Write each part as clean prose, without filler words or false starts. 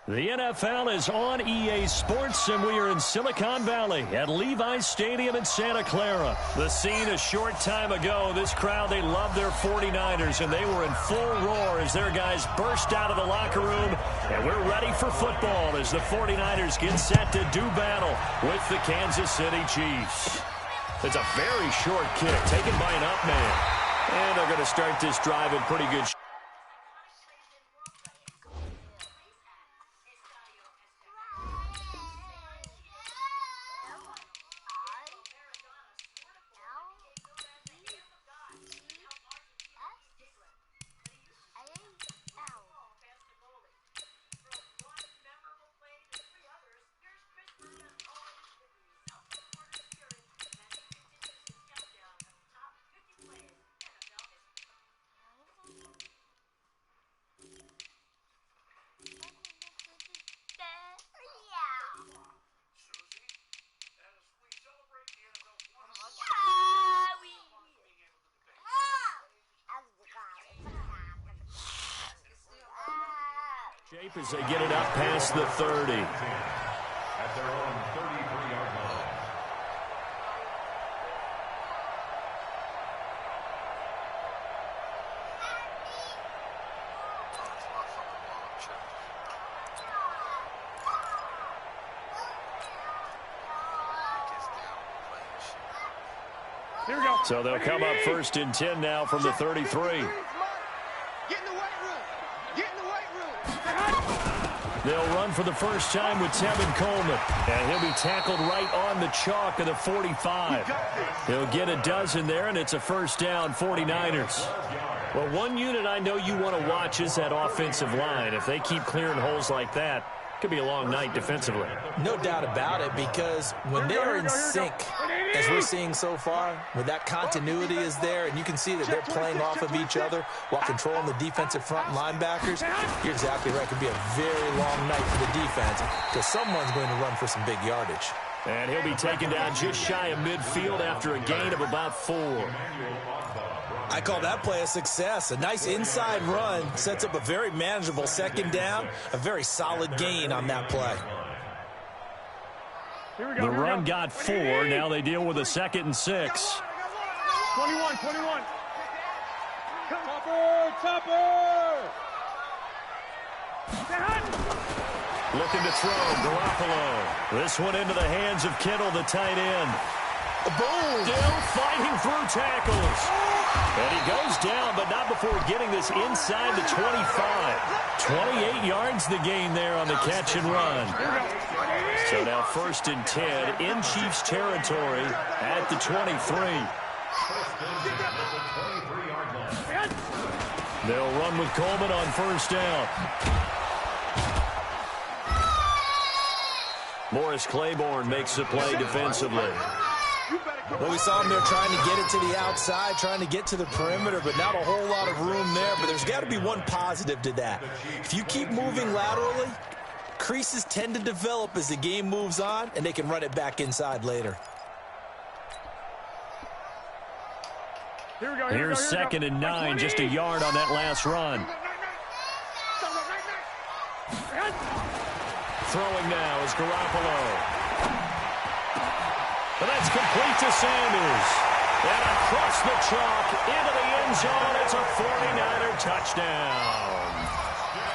The NFL is on EA Sports, and we are in Silicon Valley at Levi's Stadium in Santa Clara. The scene a short time ago, this crowd, they love their 49ers, and they were in full roar as their guys burst out of the locker room. And we're ready for football as the 49ers get set to do battle with the Kansas City Chiefs. It's a very short kick taken by an up man. And they're going to start this drive in pretty good shape. Shape as they get it up past the 30. At their own 33-yard line. Here we go. So they'll come up 1st and 10 now from the 33. They'll run for the first time with Tevin Coleman. And he'll be tackled right on the chalk of the 45. He'll get a dozen there, and it's a first down, 49ers. Well, one unit I know you want to watch is that offensive line. If they keep clearing holes like that, it could be a long night defensively. No doubt about it, because when they are in sync, as we're seeing so far, when that continuity is there, and you can see that they're playing off of each other while controlling the defensive front linebackers, you're exactly right. It could be a very long night for the defense because someone's going to run for some big yardage. And he'll be taken down just shy of midfield after a gain of about 4. I call that play a success. A nice inside run sets up a very manageable second down, a very solid gain on that play. The run got 4. Now they deal with a 2nd and 6. 21. Topper! Looking to throw, Garoppolo. This one into the hands of Kittle, the tight end. Boom! Still fighting through tackles. And he goes down, but not before getting this inside the 25. 28 yards the gain there on the catch and run. So now 1st and 10 in Chiefs territory at the 23. They'll run with Coleman on 1st down. Morris Claiborne makes the play defensively. Well, we saw him there trying to get it to the outside, trying to get to the perimeter, but not a whole lot of room there. But there's got to be one positive to that. If you keep moving laterally, creases tend to develop as the game moves on, and they can run it back inside later. Here's 2nd and 9, just a yard on that last run. Throwing now is Garoppolo. But that's complete to Sanders. And across the chalk into the end zone, it's a 49er touchdown.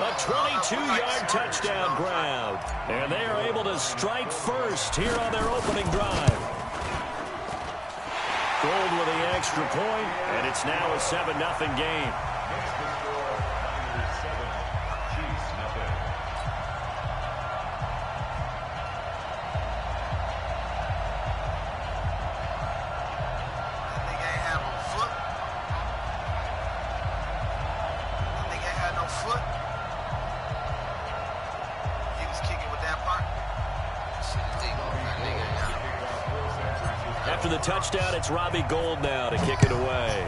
A 22-yard touchdown grab. And they are able to strike first here on their opening drive. Gold with the extra point, and it's now a 7-0 game. After the touchdown, it's Robbie Gould now to kick it away.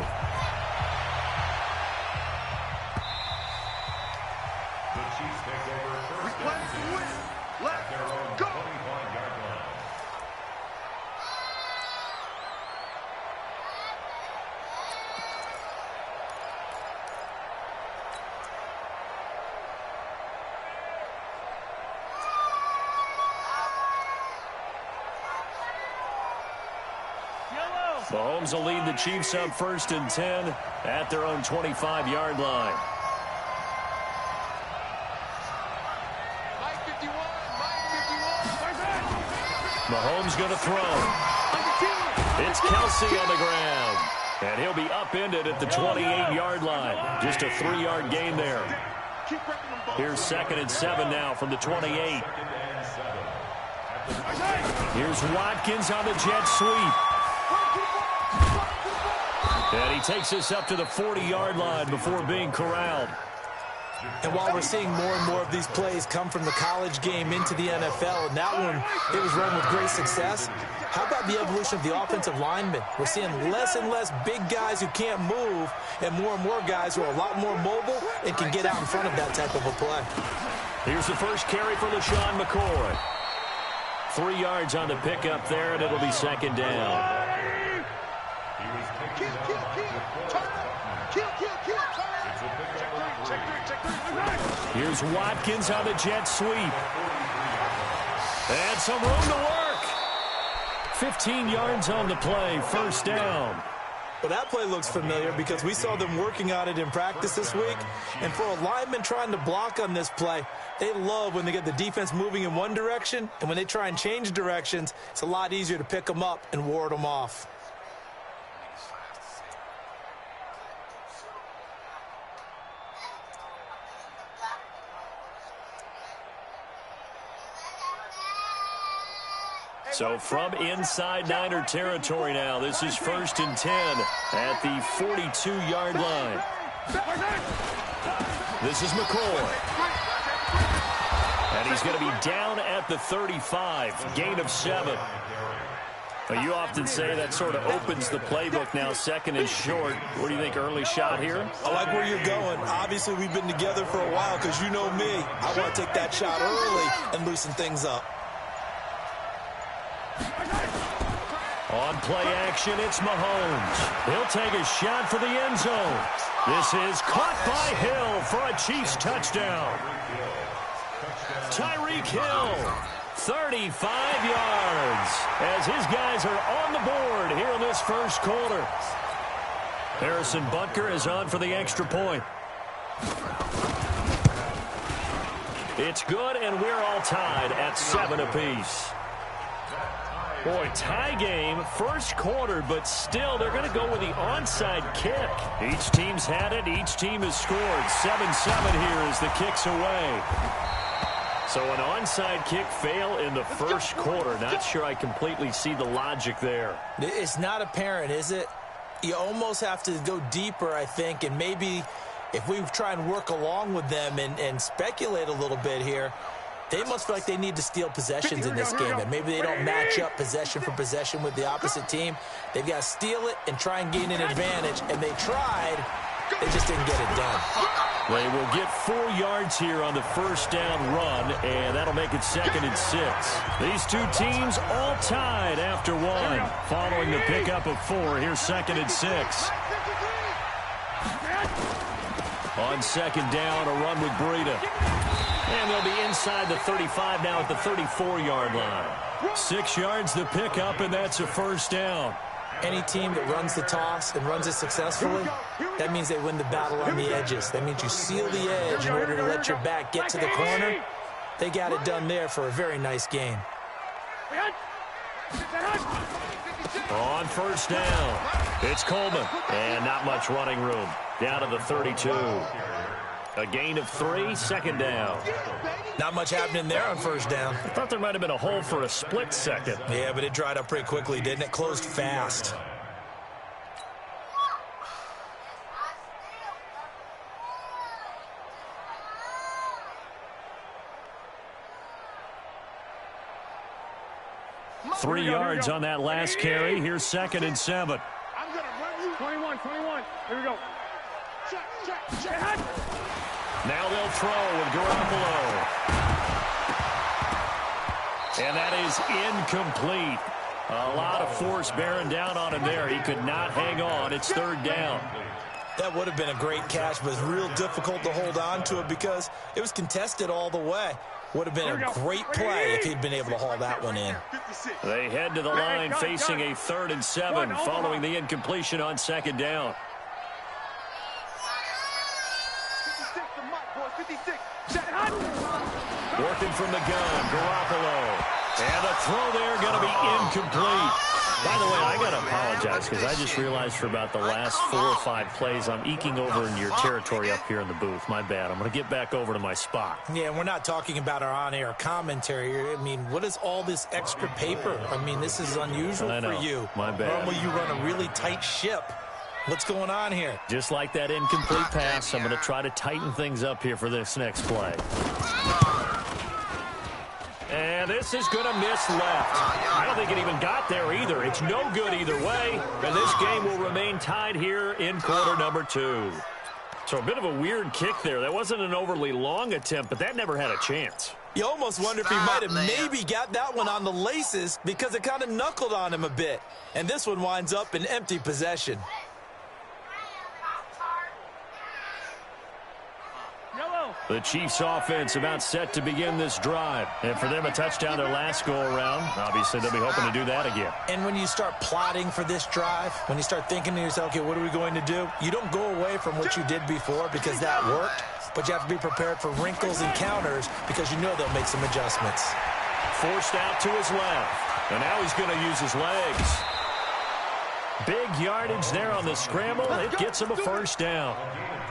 The Chiefs take over 1st and 10 at their own 25-yard line. Mahomes will lead the Chiefs up 1st and 10 at their own 25-yard line. Mahomes going to throw. It's Kelsey on the ground. And he'll be upended at the 28-yard line. Just a 3-yard gain there. Here's 2nd and 7 now from the 28. Here's Watkins on the jet sweep. And he takes us up to the 40-yard line before being corralled. And while we're seeing more and more of these plays come from the college game into the NFL, and that one, it was run with great success, how about the evolution of the offensive linemen? We're seeing less and less big guys who can't move and more guys who are a lot more mobile and can get out in front of that type of a play. Here's the first carry for LaShawn McCoy. 3 yards on the pickup there, and it'll be 2nd down. Here's Watkins on the jet sweep. And some room to work. 15 yards on the play, 1st down. Well, that play looks familiar because we saw them working on it in practice this week. And for a lineman trying to block on this play, they love when they get the defense moving in one direction. And when they try and change directions, it's a lot easier to pick them up and ward them off. So from inside Niner territory now, this is 1st and 10 at the 42-yard line. This is McCoy. And he's going to be down at the 35, gain of 7. Well, you often say that sort of opens the playbook now, 2nd and short. What do you think, early shot here? I like where you're going. Obviously, we've been together for a while because you know me. I want to take that shot early and loosen things up. On play action, it's Mahomes. He'll take a shot for the end zone. This is caught by Hill for a Chiefs touchdown. Tyreek Hill, 35 yards, as his guys are on the board here in this 1st quarter. Harrison Butker is on for the extra point. It's good, and we're all tied at 7 apiece. Boy, tie game, 1st quarter, but still they're going to go with the onside kick. Each team's had it. Each team has scored. 7-7 here as the kick's away. So an onside kick fail in the 1st quarter. Not sure I completely see the logic there. It's not apparent, is it? You almost have to go deeper, I think, and maybe if we try and work along with them and speculate a little bit here, they must feel like they need to steal possessions in this game, and maybe they don't match up possession for possession with the opposite team. They've got to steal it and try and gain an advantage, and they tried. They just didn't get it done. They will get 4 yards here on the 1st down run, and that'll make it 2nd and 6. These two teams all tied after 1. Following the pickup of 4, here's 2nd and 6. On 2nd down, a run with Breida. And they'll be inside the 35 now at the 34-yard line. 6 yards the pickup, and that's a 1st down. Any team that runs the toss and runs it successfully, that means they win the battle on the edges. That means you seal the edge in order to let your back get to the corner. They got it done there for a very nice gain. On 1st down, it's Coleman. And not much running room. Down to the 32. A gain of 3, 2nd down. Not much happening there on 1st down. I thought there might have been a hole for a split second. Yeah, but it dried up pretty quickly, didn't it? Closed fast. Three yards on that last carry. Here's 2nd and 7. I'm going to run you. 21. Here we go. Check. Now they'll throw with Garoppolo. And that is incomplete. A lot of force bearing down on him there. He could not hang on. It's 3rd down. That would have been a great catch, but it's real difficult to hold on to it because it was contested all the way. Would have been a great play if he'd been able to haul that one in. They head to the line facing a 3rd and 7 following the incompletion on 2nd down. Working from the gun, Garoppolo. And the throw there going to be incomplete. By the way, I got to apologize because I just realized for about the last 4 or 5 plays, I'm eking over in your territory up here in the booth. My bad. I'm going to get back over to my spot. Yeah, we're not talking about our on-air commentary here. I mean, what is all this extra paper? I mean, this is unusual for you. My bad. Normally you run a really tight ship. What's going on here? Just like that incomplete pass, I'm going to try to tighten things up here for this next play. And this is going to miss left. I don't think it even got there either. It's no good either way. And this game will remain tied here in quarter number 2. So a bit of a weird kick there. That wasn't an overly long attempt, but that never had a chance. You almost wonder if he might have maybe got that one on the laces because it kind of knuckled on him a bit. And this one winds up in empty possession. The Chiefs offense about set to begin this drive. And for them, a touchdown their last go-around. Obviously, they'll be hoping to do that again. And when you start plotting for this drive, when you start thinking to yourself, okay, what are we going to do? You don't go away from what you did before because that worked, but you have to be prepared for wrinkles and counters because you know they'll make some adjustments. Forced out to his left. And now he's going to use his legs. Big yardage there on the scramble. It gets him a 1st down.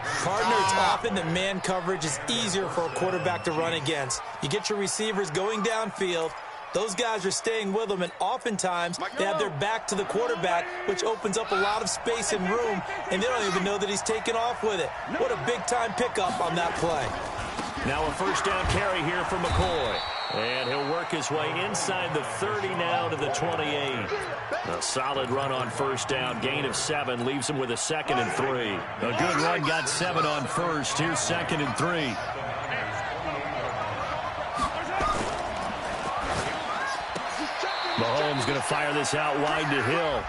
Partner, it's often that man coverage is easier for a quarterback to run against. You get your receivers going downfield. Those guys are staying with them, and oftentimes they have their back to the quarterback, which opens up a lot of space and room, and they don't even know that he's taken off with it. What a big-time pickup on that play. Now a 1st down carry here from McCoy. And he'll work his way inside the 30 now to the 28. A solid run on 1st down. Gain of 7 leaves him with a 2nd and 3. A good run got 7 on 1st. Here's 2nd and 3. Mahomes going to fire this out wide to Hill.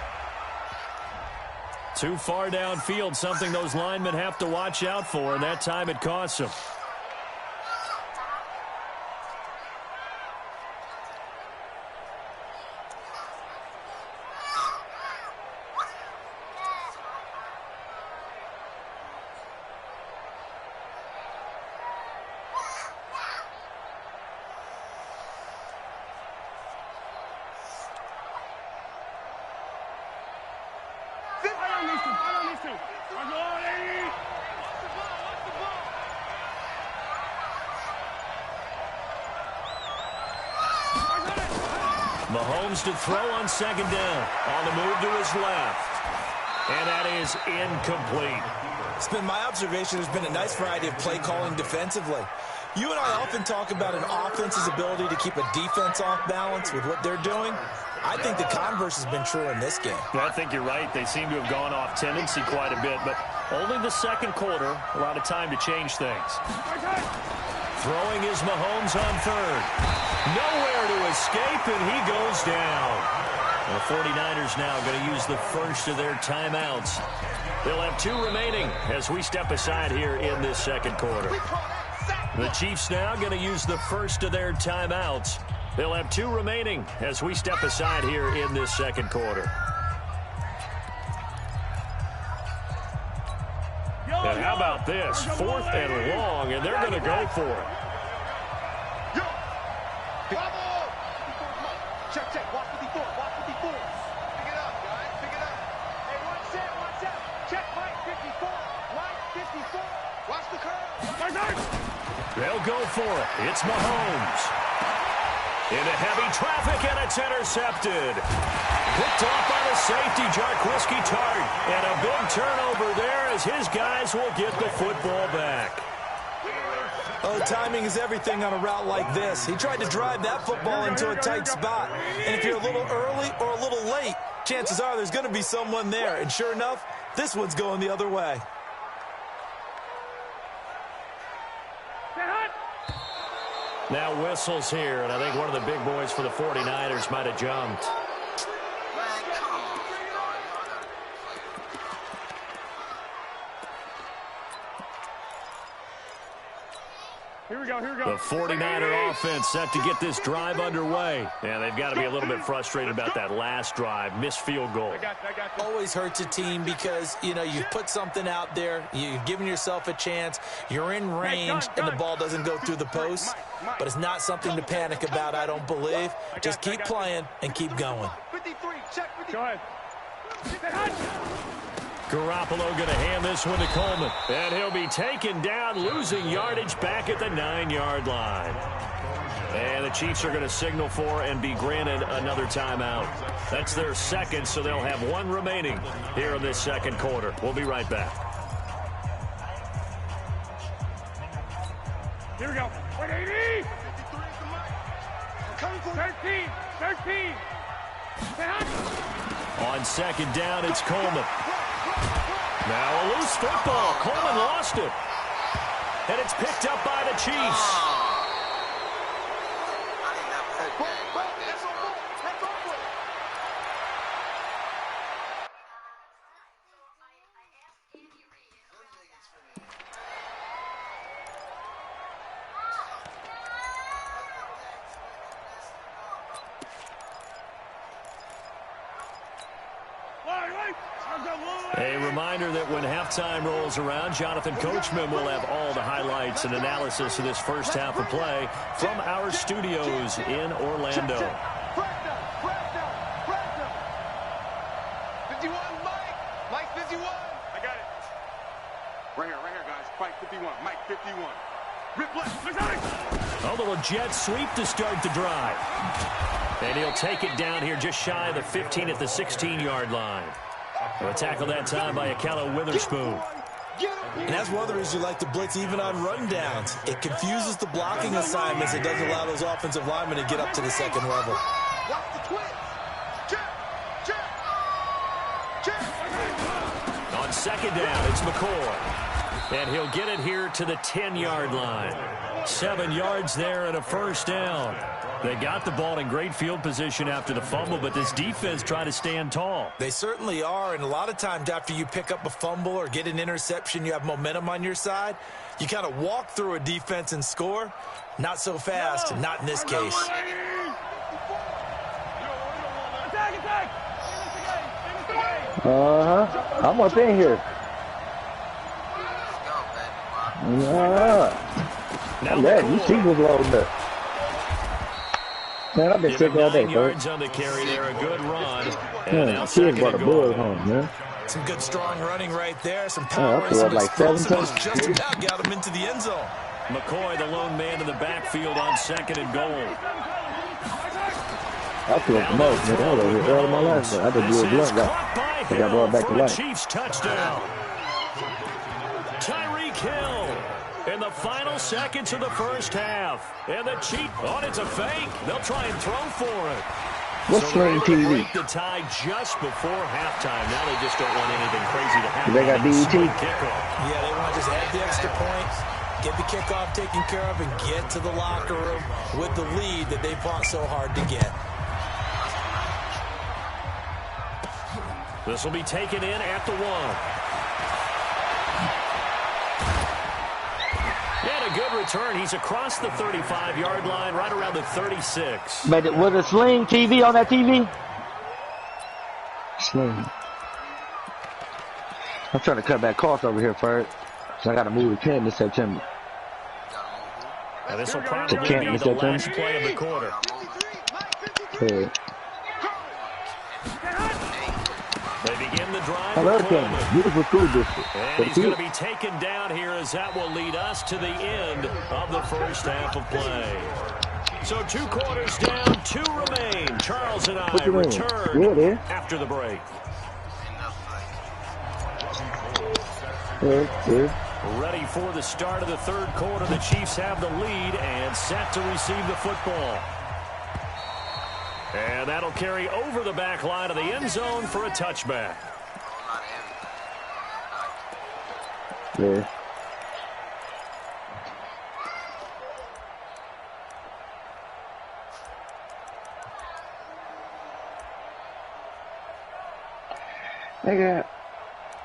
Too far downfield, something those linemen have to watch out for, and that time it costs them. Mahomes to throw on 2nd down. On the move to his left. And that is incomplete. It's been my observation there's been a nice variety of play calling defensively. You and I often talk about an offense's ability to keep a defense off balance with what they're doing. I think the converse has been true in this game. Well, I think you're right. They seem to have gone off tendency quite a bit, but only the 2nd quarter, a lot of time to change things. Throwing is Mahomes on 3rd. Nowhere to escape, and he goes down. The 49ers now going to use the 1st of their timeouts. They'll have 2 remaining as we step aside here in this 2nd quarter. The Chiefs now going to use the 1st of their timeouts. They'll have 2 remaining as we step aside here in this 2nd quarter. And how about this? 4th and long, and they're going to go for it. Check, check. Watch 54. Watch 54. Pick it up, guys. Pick it up. Hey, watch out. Watch out. Check right 54. Right 54. Watch the curve. They'll go for it. It's Mahomes. Into heavy traffic, and it's intercepted. Picked off by the safety, Jarquiski Tart. And a big turnover there as his guys will get the football back. Oh, timing is everything on a route like this. He tried to drive that football into a tight spot. And if you're a little early or a little late, chances are there's going to be someone there. And sure enough, this one's going the other way. Now whistles here, and I think one of the big boys for the 49ers might have jumped. Here we go. The 49er offense set to get this drive underway. And they've got to be a little bit frustrated about that last drive. Missed field goal. I got Always hurts a team because, you know, you've put something out there. You've given yourself a chance. You're in range, and the ball doesn't go through the post. But it's not something to panic about, I don't believe. Just keep playing and keep going. 53. Check 53. Go ahead. Garoppolo going to hand this one to Coleman. And he'll be taken down, losing yardage back at the 9-yard line. And the Chiefs are going to signal for and be granted another timeout. That's their second, so they'll have one remaining here in this second quarter. We'll be right back. Here we go. 180. 13. On second down, it's Coleman. Now a loose football. Coleman lost it. And it's picked up by the Chiefs. A reminder that when halftime rolls around, Jonathan Coachman will have all the highlights and analysis of this first half of play from our studios in Orlando. 51, Mike 51. I got it. Right here, guys. Mike 51. Mike 51. Rip left. A little jet sweep to start the drive. And he'll take it down here just shy of the 15 at the 16-yard line. A tackle that time by Akello Witherspoon. And that's one of the reasons you like to blitz even on rundowns. It confuses the blocking assignments. It doesn't allow those offensive linemen to get up to the second level. On second down, it's McCoy. And he'll get it here to the 10-yard line. 7 yards there and a first down. They got the ball in great field position after the fumble, but this defense tried to stand tall. They certainly are, and a lot of times after you pick up a fumble or get an interception, you have momentum on your side. You kind of walk through a defense and score. Not so fast, not in this case. I'm up in here. I'm ready. You see what's loading up. Man, I've been sick all day, 9 yards on the carry there, a good run. Man, kids brought a boy home, man. Some good strong running right there. Some power and some some like 7 explosiveness. times. Just about got him into the end zone. McCoy, the lone man in the backfield on second and goal. I feel the most, man. I was over here early in my life, man. I just blew a blunt guy. I got brought back to life. Chiefs touchdown. Tyreek Hill in the final seconds of the first half. And the Chiefs, it's a fake. They'll try and throw for it. What's Sling TV? Break the tie just before halftime. Now they just don't want anything crazy to happen. They got DET? Yeah, they want to just add the extra points, get the kickoff taken care of, and get to the locker room with the lead that they fought so hard to get. This will be taken in at the 1. And a good return. He's across the 35-yard line, right around the 36. But was a Sling TV on that TV? Sling. I'm trying to cut back costs over here first. So I got to move to Canton this September. Now this will probably be the last play of the quarter. Yeah. They begin the drive. I love Canton. Beautiful school district. And he's going to be taken down here as that will lead us to the end of the first half of play. So 2 quarters down, 2 remain. Charles and I return after the break. Ready for the start of the third quarter. The Chiefs have the lead and set to receive the football. And that'll carry over the back line of the end zone for a touchback. Yeah.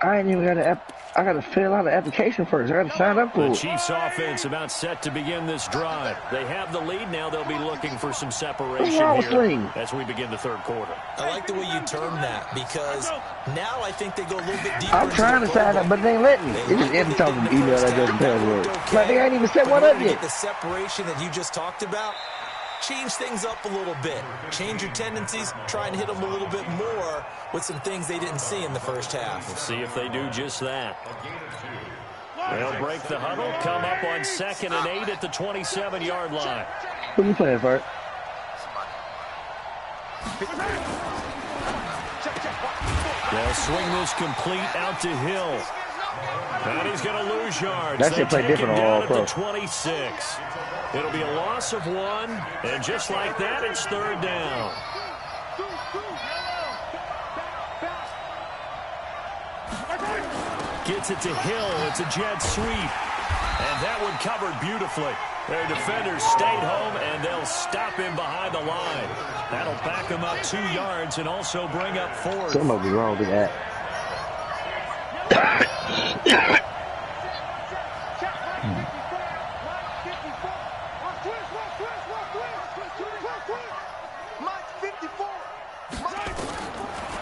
I ain't even got to. I got to fill out the application first. I got to sign up for The it. Chiefs offense about set to begin this drive. They have the lead now. They'll be looking for some separation here as we begin the third quarter. I like the way you term that because now I think they go a little bit deeper. I'm trying to sign up, but they ain't letting me. It just ends talking email address and password. Like they ain't even set one up yet. The separation that you just talked about, change things up a little bit. Change your tendencies. Try and hit them a little bit more with some things they didn't see in the first half. We'll see if they do just that. They'll break the huddle, come up on 2nd and 8 at the 27-yard line. Who you playing for? They'll swing this complete out to Hill. And he's going to lose yards. That should play different on all at the 26. It'll be a loss of 1, and just like that, it's 3rd down. Gets it to Hill. It's a jet sweep. And that one covered beautifully. Their defenders stayed home, and they'll stop him behind the line. That'll back him up 2 yards and also bring up 4th. Something must be wrong with that.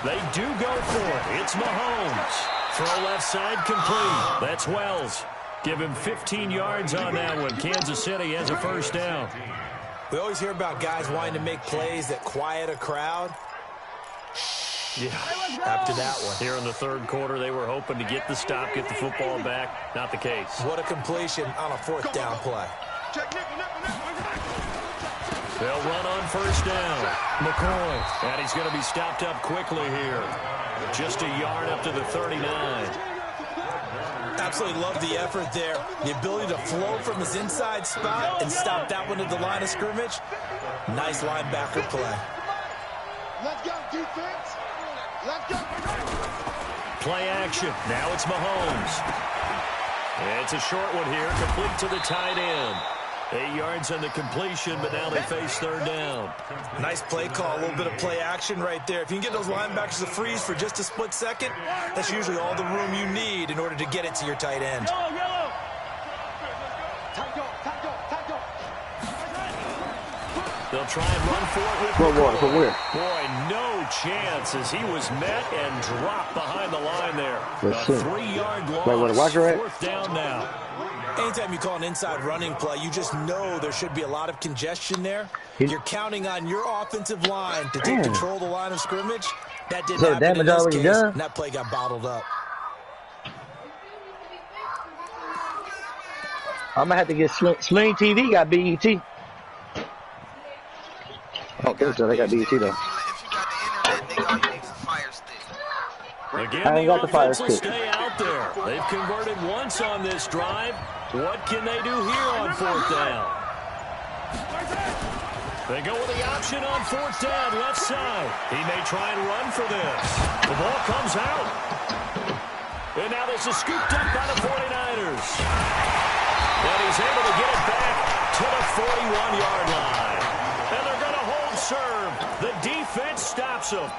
They do go for it. It's Mahomes. Throw left side complete. That's Wells. Give him 15 yards on that one. Kansas City has a 1st down. We always hear about guys wanting to make plays that quiet a crowd. Yeah. After that one. Here in the 3rd quarter, they were hoping to get the stop, get the football back. Not the case. What a completion on a 4th down play. They'll run on 1st down. McCoy. And he's going to be stopped up quickly here. Just a yard up to the 39. Absolutely love the effort there. The ability to flow from his inside spot and stop that one at the line of scrimmage. Nice linebacker play. Let's go, defense. Let's go. Play action. Now it's Mahomes. It's a short one here, complete to the tight end. 8 yards on the completion, but now they face 3rd down. Nice play call, a little bit of play action right there. If you can get those linebackers to freeze for just a split second, that's usually all the room you need in order to get it to your tight end. They'll try and run for it with From where? Boy, no chance as he was met and dropped behind the line there. That's A it. 3-yard loss. Wait, watch her at? 4th down now. Anytime you call an inside running play, you just know there should be a lot of congestion there. You're counting on your offensive line to take control of the line of scrimmage. That didn't happen in this case, and that play got bottled up. I'm going to have to get Sling TV got BET. I don't think so. They got BET, though. Again, I ain't got the fire offense will stick. stay out there. They've converted once on this drive. What can they do here on 4th down? They go with the option on 4th down, left side. He may try and run for this. The ball comes out. And now this is scooped up by the 49ers. And he's able to get it back to the 41-yard line. And they're going to hold serve. The defense stops him.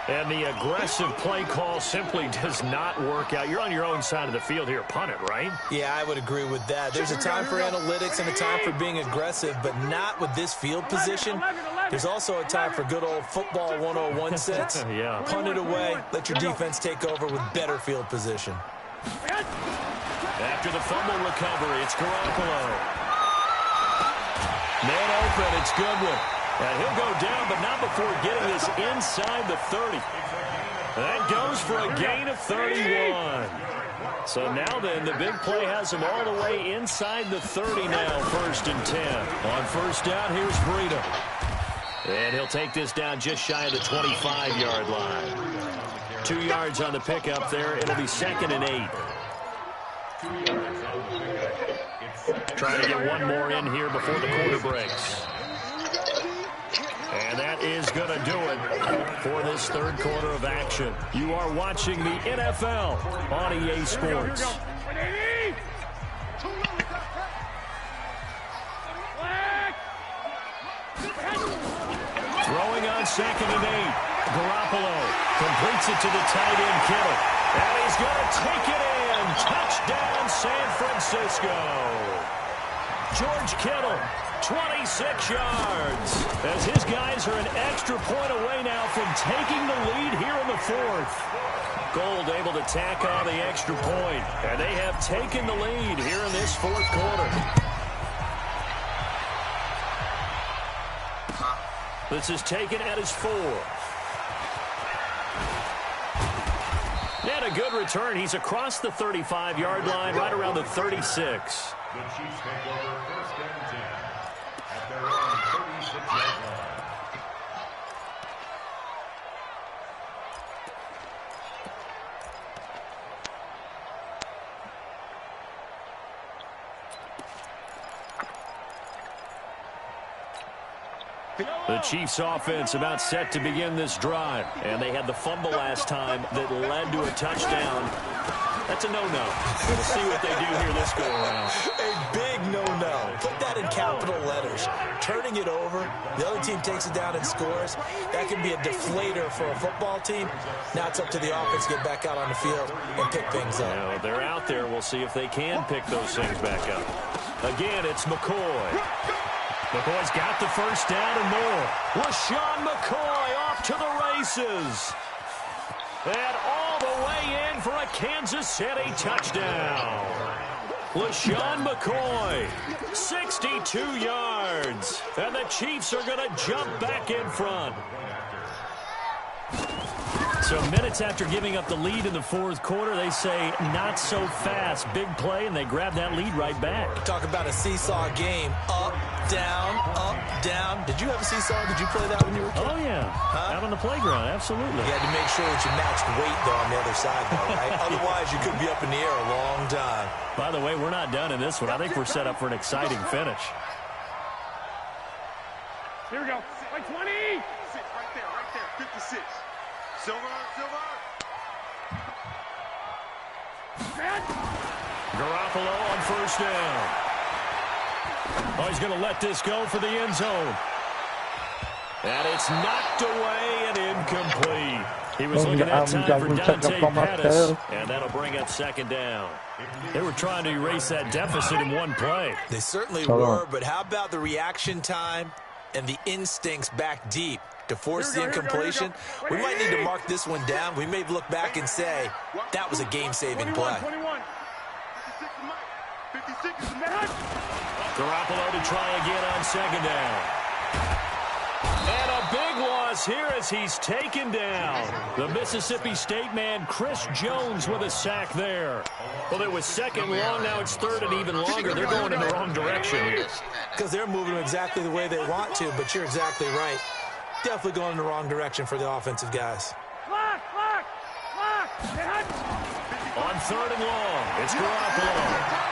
And the aggressive play call simply does not work out. You're on your own side of the field here. Punt it, right? Yeah, I would agree with that. There's a time for analytics and a time for being aggressive, but not with this field position. There's also a time for good old football 101 sense. Yeah. Punt it away. Let your defense take over with better field position. After the fumble recovery, it's Garoppolo. Man open, it's Goodwin. And he'll go down, but not before getting this inside the 30. That goes for a gain of 31. So now then, the big play has him all the way inside the 30 now, 1st and 10. On 1st down, here's Breida. And he'll take this down just shy of the 25-yard line. 2 yards on the pickup there. It'll be 2nd and 8. Trying to get one more in here before the quarter breaks. And that is going to do it for this 3rd quarter of action. You are watching the NFL on EA Sports. Throwing on 2nd and 8. Garoppolo completes it to the tight end, Kittle. And he's going to take it in. Touchdown, San Francisco. George Kittle, 26 yards. As his guys are an extra point away now from taking the lead here in the fourth. Gold able to tack on the extra point. And they have taken the lead here in this fourth quarter. This is taken at his 4. And a good return. He's across the 35-yard line, right around the 36. The Chiefs take over first and 10 at their own 36-yard line. The Chiefs offense about set to begin this drive. And they had the fumble last time that led to a touchdown. That's a no-no. We'll see what they do here this go-around. A big no-no. Put that in capital letters. Turning it over, the other team takes it down and scores. That can be a deflator for a football team. Now it's up to the offense to get back out on the field and pick things up. Now, they're out there. We'll see if they can pick those things back up. Again, it's McCoy. McCoy's got the first down and more. LaShawn McCoy off to the races. And all the way in for a Kansas City touchdown. LaShawn McCoy, 62 yards. And the Chiefs are going to jump back in front. So minutes after giving up the lead in the fourth quarter, they say not so fast. Big play, and they grab that lead right back. Talk about a seesaw game. Up, down, up, down. Did you have a seesaw? Did you play that when you were a kid? Oh, yeah. Out on the playground, absolutely. You had to make sure that you matched weight, though, on the other side, though, right? Otherwise, you could be up in the air a long time. By the way, we're not done in this one. I think we're set up for an exciting finish. Here we go. Like 20. Right there. 56. Silver. Garoppolo on first down. Oh, he's going to let this go for the end zone. And it's knocked away and incomplete. He was looking at time for Dante Pettis, and that'll bring up second down. They were trying to erase that deficit in one play. They certainly were, but how about the reaction time and the instincts back deep to force the incompletion? We might need to mark this one down. We may look back and say that was a game-saving play. 56 is Garoppolo to try again on second down. And a big loss here as he's taken down. The Mississippi State man, Chris Jones, with a sack there. Well, it was second long. Now it's third and even longer. They're going in the wrong direction here. Because they're moving exactly the way they want to, but you're exactly right. Definitely going in the wrong direction for the offensive guys. On third and long, it's Garoppolo.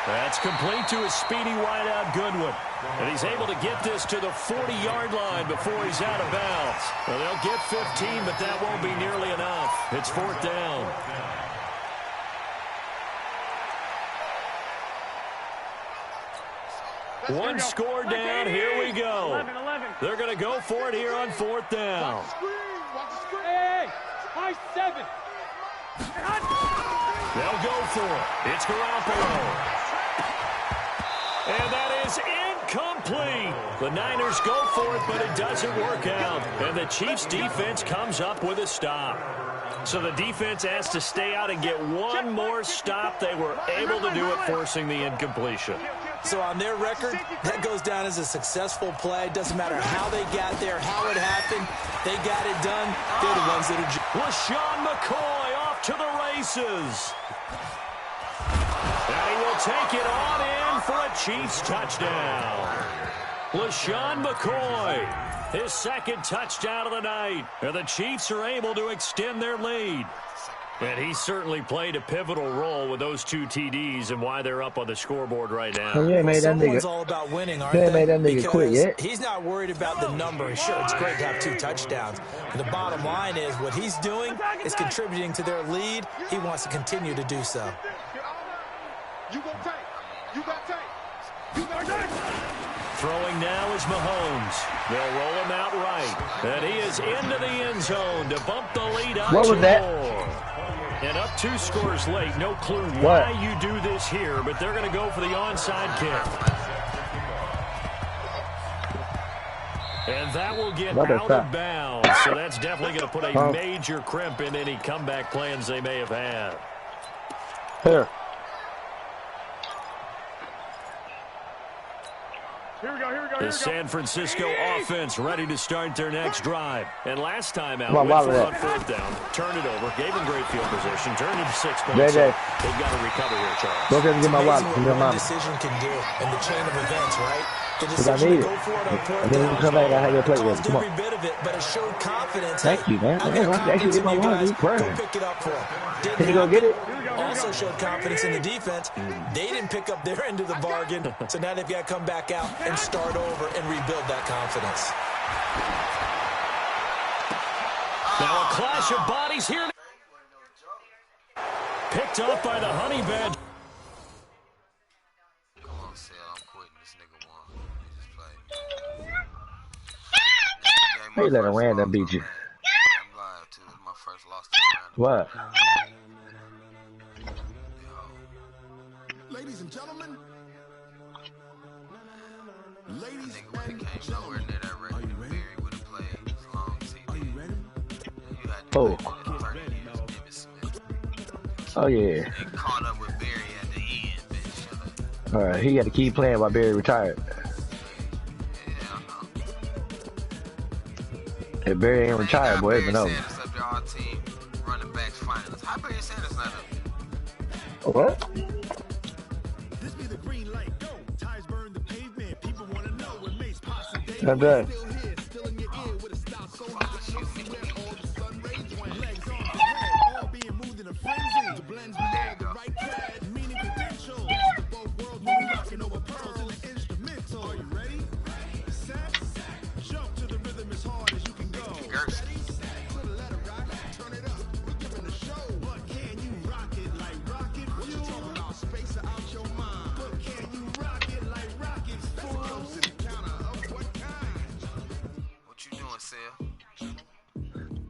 That's complete to a speedy wideout Goodwin. And he's able to get this to the 40-yard line before he's out of bounds. Well, they'll get 15, but that won't be nearly enough. It's fourth down. One score down. Here we go. They're going to go for it here on fourth down. Hey, high 7. They'll go for it. It's Garoppolo. And that is incomplete. The Niners go for it, but it doesn't work out. And the Chiefs' defense comes up with a stop. So the defense has to stay out and get one more stop. They were able to do it, forcing the incompletion. So on their record, that goes down as a successful play. Doesn't matter how they got there, how it happened. They got it done. They're the ones that are... LaShawn McCoy off to the races. And he will take it on in for a Chiefs touchdown. LaShawn McCoy, his second touchdown of the night. And the Chiefs are able to extend their lead. And he certainly played a pivotal role with those two TDs and why they're up on the scoreboard right now. Someone's all about winning, aren't they? Because he's not worried about the number. Sure, it's great to have 2 touchdowns. But the bottom line is what he's doing is contributing to their lead. He wants to continue to do so. You got tape. You got tape. You got tape. Throwing now is Mahomes. They'll roll him out right. And he is into the end zone to bump the lead up. What was that? More. And up 2 scores late. No clue why you do this here, but they're going to go for the onside kick. And that will get out of bounds. So that's definitely going to put a major crimp in any comeback plans they may have had. Here. The San Francisco offense ready to start their next drive. And last time out, went for on 4th down, turned it over, gave them great field position, turned it 6 points. So they've got to recover here, Charles. Go get my wallet. What one decision can do in the chain of events, right? The decision to go for it on 4th down caused every bit of it, but it showed confidence. Thank you, man. I'm actually get my wallet. Go pick it up for him. Can you go get it? Also showed confidence in the defense. They didn't pick up their end of the bargain, so now they've got to come back out and start over and rebuild that confidence. Now a clash of bodies here. Picked off by the Honey Badger. Come on, Sal, I'm quitting. This nigga won. How you let a random beat you? I'm live, too. It's my first loss to a random. What? Ladies and gentlemen. Ladies and came nowhere near that record. Barry would have played as long as he did. Are you ready? You had to play 30 years, Emmitt Smith. Oh, yeah. And caught up with Barry at the end, bitch. Shut up. All right, he got to keep playing while Barry retired. Yeah, I know. If Barry ain't retired, boy, it's been over. Sanders up there, our team, running backs finalists. How Barry Sanders not up? What? I'm done.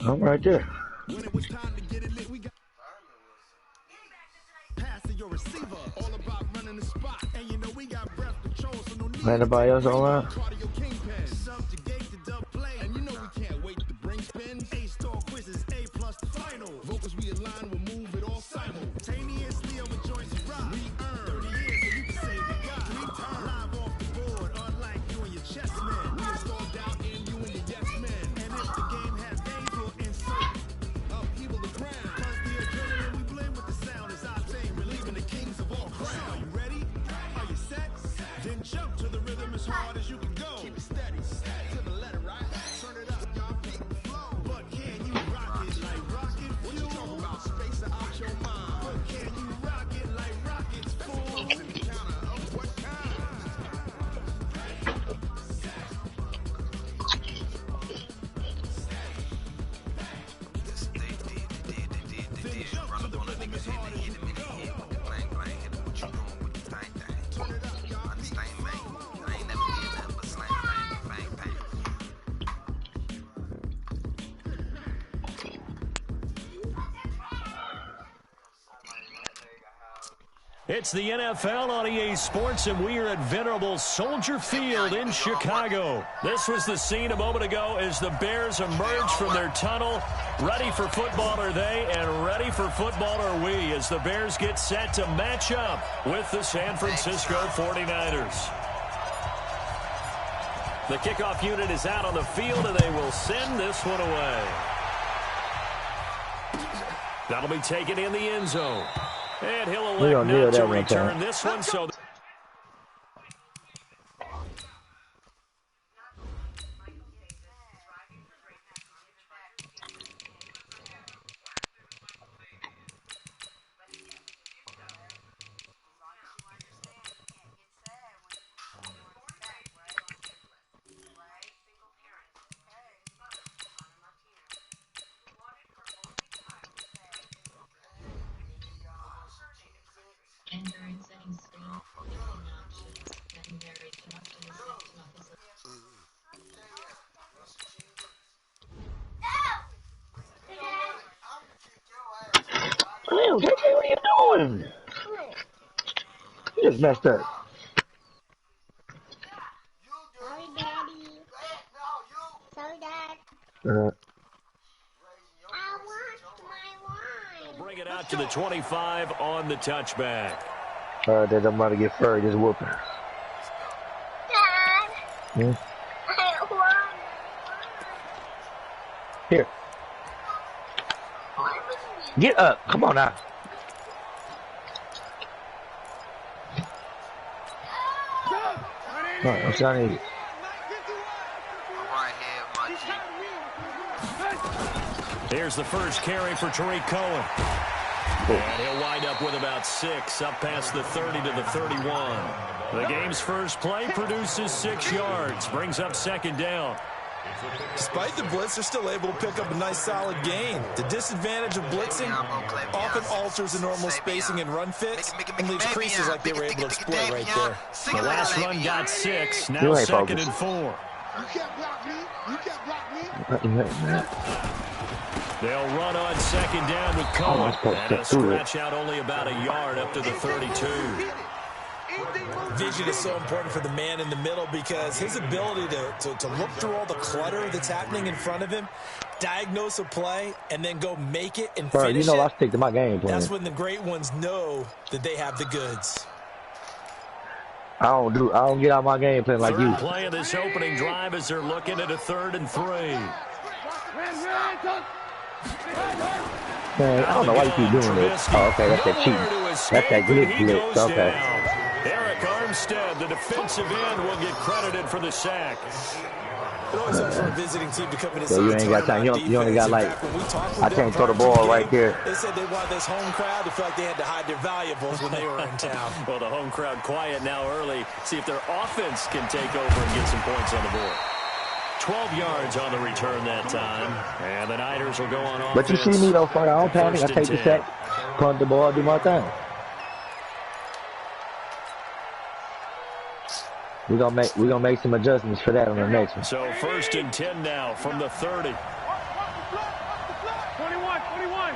I'm right there. When it was time to get it lit, we got passing your receiver. All about running the spot. And you know we got breath control, so no need. Anybody else online? Subjugate the dub play. And you know we can't wait to bring spin. A-star quizzes, A+ the final. Vocals we align, we'll move it all simultaneously on the joints of rock. We earn 30 years, so you can say we got 3 turns. Live off the board, unlike you and your chess men. We installed out in you and your yes men. And if the game has names, we'll insert upheaval the ground. Cause the adrenaline we blend with the sound is our thing. Relieving the kings of all crowns. Are you ready? Are you set? Then jump to the rhythm as hard as you can go. Keep it steady, to the letter, right? Turn it up, y'all beat the flow. But can you rock it like rocket fuel? What you talking about? Space out your mind. But can you rock it like rockets full? In the counter of what kind? They did. Run up on a nigga, hit him in the head with the blank, hit him. What you doing with the thing? Understand, man? I ain't never did nothing but slang, bang. It's the NFL on EA Sports, and we are at venerable Soldier Field in Chicago. This was the scene a moment ago as the Bears emerged from their tunnel. Ready for football are they, and ready for football are we, as the Bears get set to match up with the San Francisco 49ers. The kickoff unit is out on the field, and they will send this one away. That'll be taken in the end zone. And he'll elect not to return this one, so... Android settings screen. Options. Secondary connections. Damn, JJ, what are you doing? You just messed up. Sorry, Daddy. Sorry, Dad. I want my wine. Bring it out to the 25 on the touchback. Then I'm about to get furry, just whooping. Dad. Hmm? I want. Here. Get up. Come on now. No, I'm trying to. Here's the first carry for Tariq Cohen. And he'll wind up with about 6, up past the 30 to the 31. The game's first play produces 6 yards, brings up second down. Despite the blitz, they're still able to pick up a nice solid gain. The disadvantage of blitzing often alters the normal spacing and run fits and leaves creases like they were able to exploit right there. The last run got 6, now second and 4. You can't block me. You can't block me. They'll run on second down with Cohen. And he'll scratch out only about a yard up to the 32. Vision is so important for the man in the middle because his ability to look through all the clutter that's happening in front of him, diagnose a play, and then go make it and finish I it. stick to my game plan. That's when the great ones know that they have the goods. I don't get out my game plan like you. Third play of this opening drive as they're looking at a 3rd and 3. Man, I don't know why you keep doing this. Oh, okay, that's that cheating. That's that glitch blitz. Okay. Eric Armstead, the defensive end, will get credited for the sack. It always helps for a visiting team to come in and So you ain't got time. You only got like, I can't throw the ball right there. They said they wanted this home crowd to feel like they had to hide their valuables when they were in town. Well, the home crowd quiet now early. See if their offense can take over and get some points on the board. 12 yards on the return that time. And the Niners will go on offense. But you see me though, I don't panic. I take the sack, punt the ball, do my thing. We're gonna make some adjustments for that on the next one. So 1st and 10 now from the 30. 21.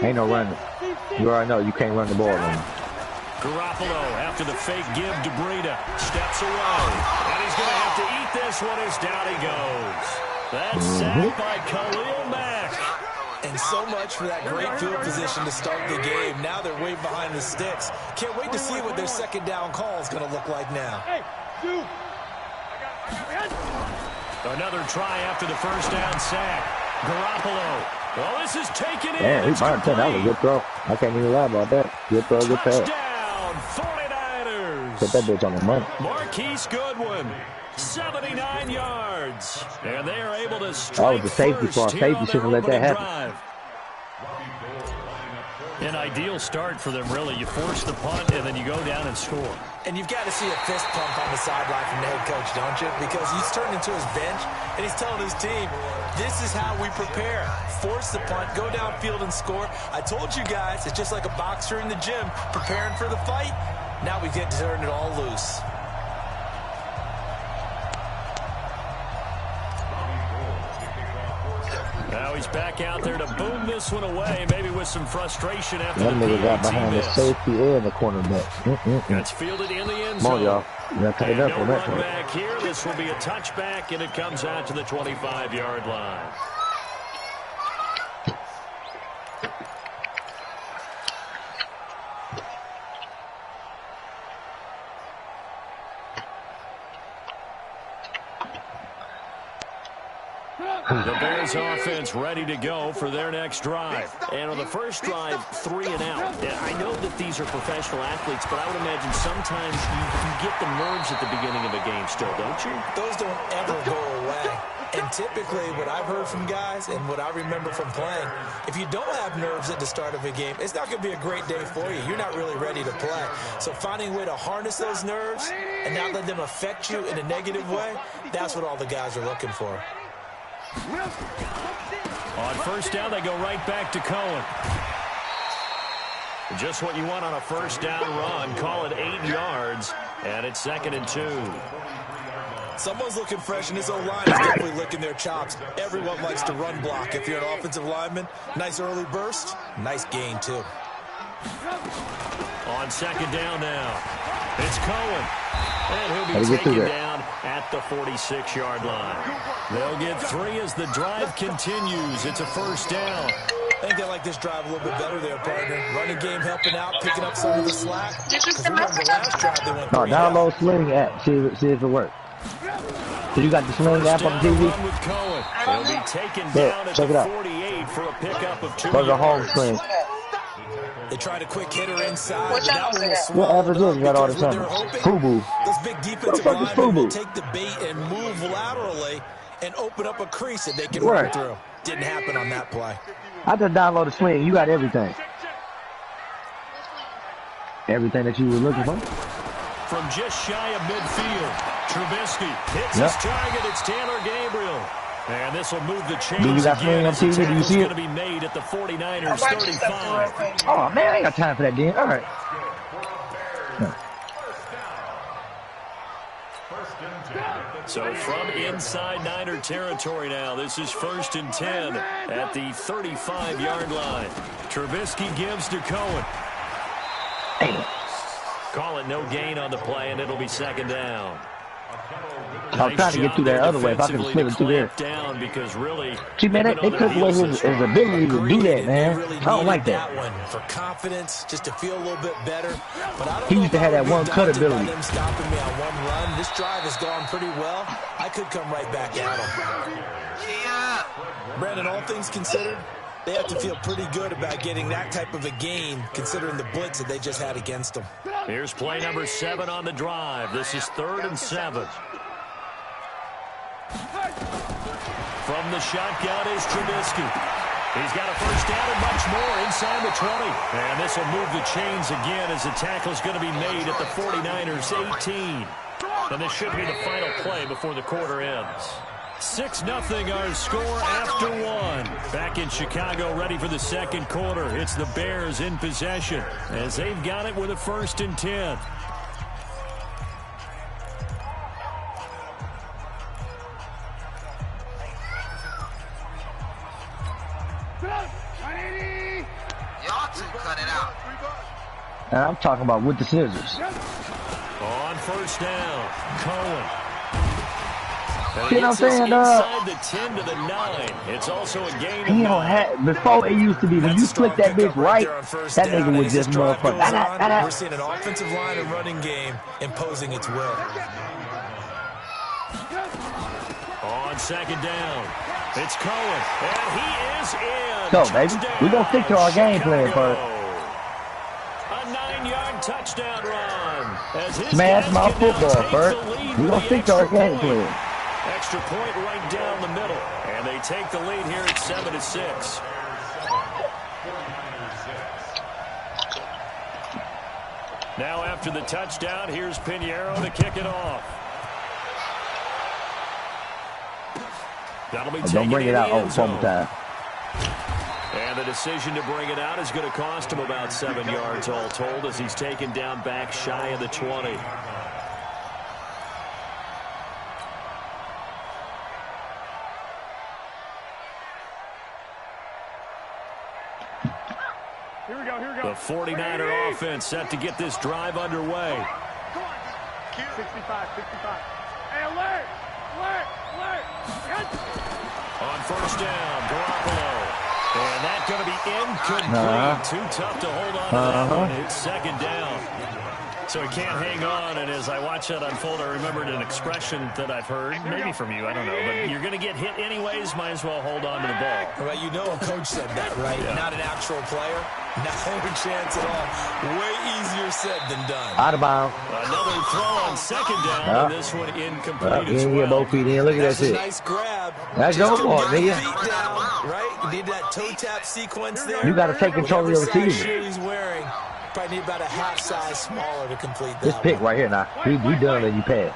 Ain't no running. You already know you can't run the ball on him. Garoppolo after the fake give to Breida. Steps away. And he's going to have to eat this one as down he goes. That's sacked by Khalil Mack. And so much for that great field position to start the game. Now they're way behind the sticks. Can't wait to see what their second down call is going to look like now. Another try after the first down sack. Garoppolo. Well, this is taken in. Yeah, he's fine. That was a good throw. I can't even lie about that. Good throw, good pass. Touchdown, 49ers. Put that bitch on the money. Marquise Goodwin, 79 yards. And they are able to strike Oh, the safety flaw. Safety shouldn't let that happen. Drive. An ideal start for them, really. You force the punt, and then you go down and score. And you've got to see a fist pump on the sideline from the head coach, don't you? Because he's turned into his bench, and he's telling his team, this is how we prepare. Force the punt, go downfield and score. I told you guys, it's just like a boxer in the gym preparing for the fight. Now we get to turn it all loose. Now he's back out there to boom this one away, maybe with some frustration after That the nigga got PAT behind the miss. safety and the cornerback. That's fielded in the end Come on, zone. y'all. You gotta tighten And up no on that run one. back here. This will be a touchback, and it comes out to the 25-yard line. The Bears offense ready to go for their next drive. And on the first drive, 3 and out. Yeah, I know that these are professional athletes, but I would imagine sometimes you get the nerves at the beginning of a game still, don't you? Those don't ever go away. And typically, what I've heard from guys and what I remember from playing, if you don't have nerves at the start of a game, it's not going to be a great day for you. You're not really ready to play. So finding a way to harness those nerves and not let them affect you in a negative way, that's what all the guys are looking for. On first down, they go right back to Cohen. Just what you want on a first down run. Call it 8 yards, and it's 2nd and 2. Someone's looking fresh, and this O-line is definitely licking their chops. Everyone likes to run block. If you're an offensive lineman, nice early burst, nice gain, too. On second down now, it's Cohen. And he'll be taken down at the 46-yard line. They'll get 3 as the drive continues. It's a first down. I think they like this drive a little bit better there, partner. Running game helping out, picking up some of the slack. Because remember, the last drive they went 3 out. Download Sling app. See if it works. So you got the Sling app on the TV? With Cohen. He'll be taken down at the 48 for a pickup of 2 yards. Those are home Sling. They tried a quick hitter inside. That one was swallowed up got all the time. Fubu. Those big defensive linemen will take the bait and move laterally and open up a crease that they can run through. Didn't happen on that play. I just downloaded Sling. You got everything. Everything that you were looking for. From just shy of midfield, Trubisky hits his target. It's Taylor Gabriel. And this will move the chains again. On TV? Do you see it? Going to be made at the 49ers 35. Oh, man, I ain't got time for that, Dan. All right. So from inside Niner territory now, this is 1st and 10 at the 35-yard line. Trubisky gives to Cohen. Call it no gain on the play, and it'll be second down. I was trying to get through that other way. If I could slip it through there. Down because really, see, man, they took away his ability to do that, man. I don't like that. One for confidence, just to feel a little bit better. But I don't he used to have that one cut ability. Them stopping me on one run. This drive has gone pretty well. I could come right back at him. Yeah. Brandon, all things considered, they have to feel pretty good about getting that type of a gain, considering the blitz that they just had against them. Here's play number 7 on the drive. This is 3rd and 7. From the shotgun is Trubisky. He's got a first down and much more inside the 20. And this will move the chains again as the tackle's going to be made at the 49ers 18. And this should be the final play before the quarter ends. 6-0 our score after 1. Back in Chicago, ready for the second quarter. It's the Bears in possession as they've got it with a 1st and 10. And I'm talking about with the scissors. On first down, Cohen. See what I'm saying, inside the 10 to the 9. It's also a gain of 9. Before it used to be, when you flick that bitch right, that nigga was just motherfucker. We're seeing an offensive line and running game imposing its will. On second down, it's Cohen, and he is in. Go, baby. We're going to stick to our game plan first. A 9-yard touchdown run. Smash my football first. We're going to stick to our game plan. Extra point right down the middle. And they take the lead here at 7-6. Now after the touchdown, here's Pinheiro to kick it off. That'll be taken don't bring it out on fumble time. And the decision to bring it out is going to cost him about 7 yards all told as he's taken down back shy of the 20. Here we go. The 49er offense set to get this drive underway. 65. Hey, alert! On first down, Garoppolo. And that's going to be incomplete. Too tough to hold on to that one. It's second down. So he can't hang on, and as I watch that unfold, I remembered an expression that I've heard, maybe from you, I don't know, but you're going to get hit anyways, might as well hold on to the ball. Well, you know a coach said that, right? Yeah. Not an actual player. Not a chance at all. Way easier said than done. Out of bounds. Another throw on second down, and this one incomplete as well. Both feet in. Look at that shit. Nice grab. That's your ball, nigga. Feet down, right? You need that toe tap sequence there. You got to take control of your receiver. He's wearing. Probably need about a half size smaller to complete that. This pick right here now. We done letting you pass.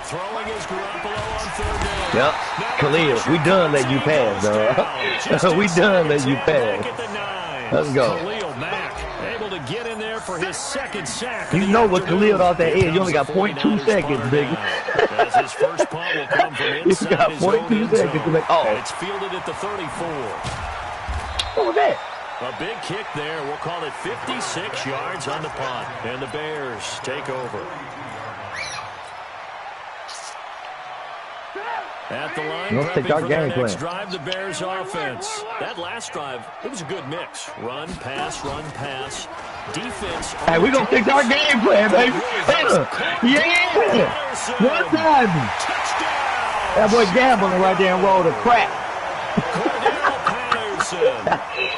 Throwing his Garoppolo on third down. Yep. Khalil, we done letting you pass, dog. We done letting you pass. Let's go. Khalil Mack able to get in there for his second sack. You know what Khalil off that edge. You only got 0.2 seconds, big. As his first punt will come from inside you got his own 0.2 seconds to make. And it's fielded at the 34. What was that? A big kick there. We'll call it 56 yards on the punt. And the Bears take over. At the line, prepping for their next drive, the Bears offense. That last drive, it was a good mix. Run, pass, defense. Hey, we're going to fix our game plan, baby. Yeah! One time. Touchdown. That boy gambling right there and rolled a crap.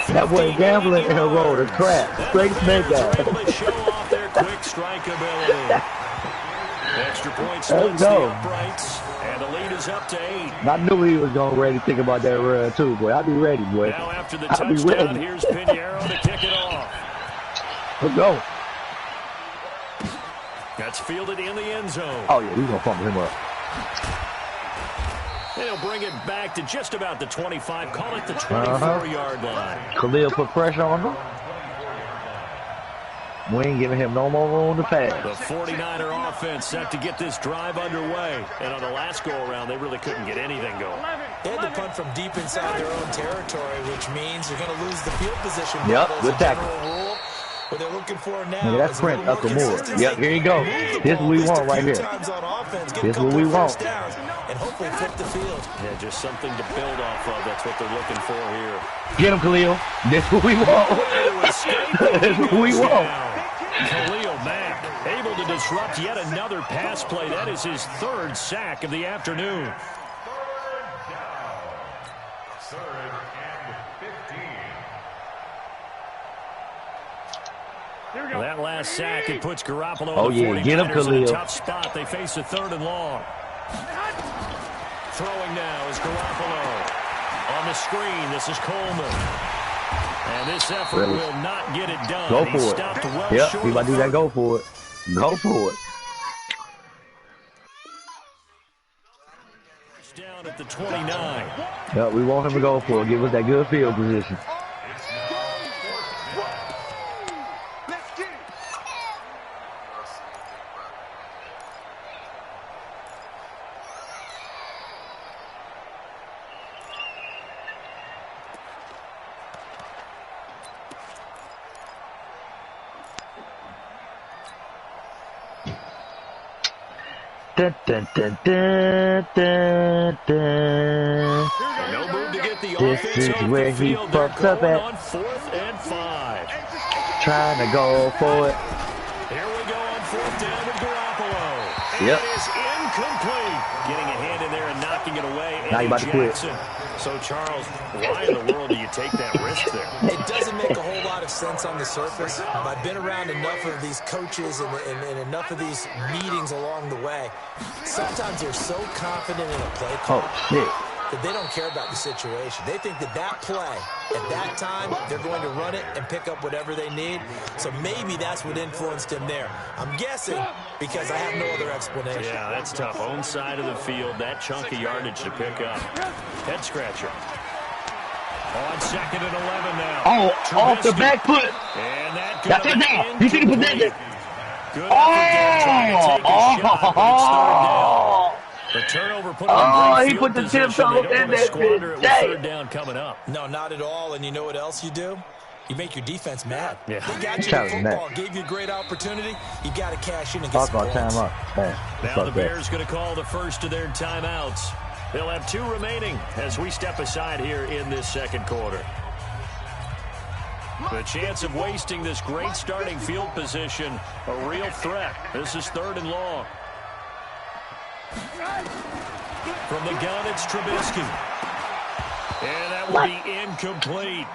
That boy gambling and rolled a crap. Straight snake guy. Able to show off their quick strike ability. Extra point splits the uprights. And the lead is up to 8. I knew he was going to ready to think about that run, too, boy. I'll be ready, boy. Now after the touchdown, here's Pinheiro to kick it off. Let's go. That's fielded in the end zone. Oh, yeah, we're going to fumble him up. And he'll bring it back to just about the 25. Call it the 24-yard line. Khalil put pressure on him. We ain't giving him no more room to pass. The 49er offense set to get this drive underway. And on the last go-around, they really couldn't get anything going. They had to punt from deep inside their own territory, which means you're going to lose the field position. Yep, good tackle. What they're looking for now. Look at that sprint up the moor. Yep, here you go. This is what we want right here. This is what we want. And hopefully flip the field. Yeah, just something to build off of. That's what they're looking for here. Get him, Khalil. This is what we want. This is what we want. Khalil Mack able to disrupt yet another pass play. That is his 3rd sack of the afternoon. Third and 15. That last sack, it puts Garoppolo oh, and the 49ers get him, Khalil. in a tough spot. They face a 3rd and long. Throwing now is Garoppolo. On the screen, this is Coleman. And this effort will not get it done. Go for it. Well yep, he about to do that. Go for it. Go for it. Down at the 29. Yep, we want him to go for it. Give us that good field position. Dun, dun, dun, dun, dun, dun. No move to get the This is where he fucks up at. On 4th and 5. Trying to go for it. Here we go on 4th down with Garoppolo. And yep. It is incomplete. Getting a hand in there and knocking it away. Now you about to quit. So, Charles, why in the world do you take that risk there? It doesn't make a whole lot of sense on the surface. I've been around enough of these coaches and enough of these meetings along the way. Sometimes they're so confident in a play call that they don't care about the situation. They think that that play, at that time, they're going to run it and pick up whatever they need. So maybe that's what influenced him there. I'm guessing because I have no other explanation. Yeah, that's tough. Own side of the field, that chunk of yardage to pick up. Head scratcher. On 2nd and 11 now. Oh, off the back foot. And that's it now. You see the position? Good oh! The turnover put on he put the tips on in that squander it with 3rd down coming up. No, not at all. And you know what else you do? You make your defense mad. Yeah. They got you in football, gave you a great opportunity. You got to cash in and get some points. Now the Bears going to call the first of their timeouts. They'll have 2 remaining as we step aside here in this 2nd quarter. The chance of wasting this great starting field position, a real threat. This is 3rd and long. From the gun, it's Trubisky. And that will be incomplete.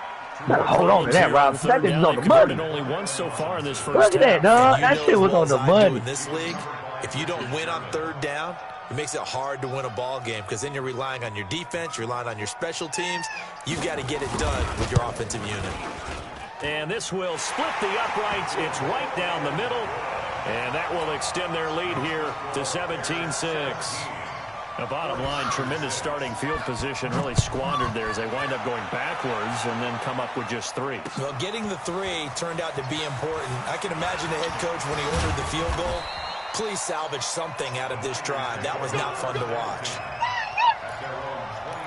Hold on to that, Rob. That didn't on the money. Only once so far in this first Look at that, dog. That shit was on the money. In this league, if you don't win on 3rd down, it makes it hard to win a ball game because then you're relying on your defense, you're relying on your special teams. You've got to get it done with your offensive unit. And this will split the uprights. It's right down the middle. And that will extend their lead here to 17-6. The bottom line, tremendous starting field position, really squandered there as they wind up going backwards and then come up with just 3. Well, getting the 3 turned out to be important. I can imagine the head coach when he ordered the field goal. Please salvage something out of this drive. That was not fun to watch.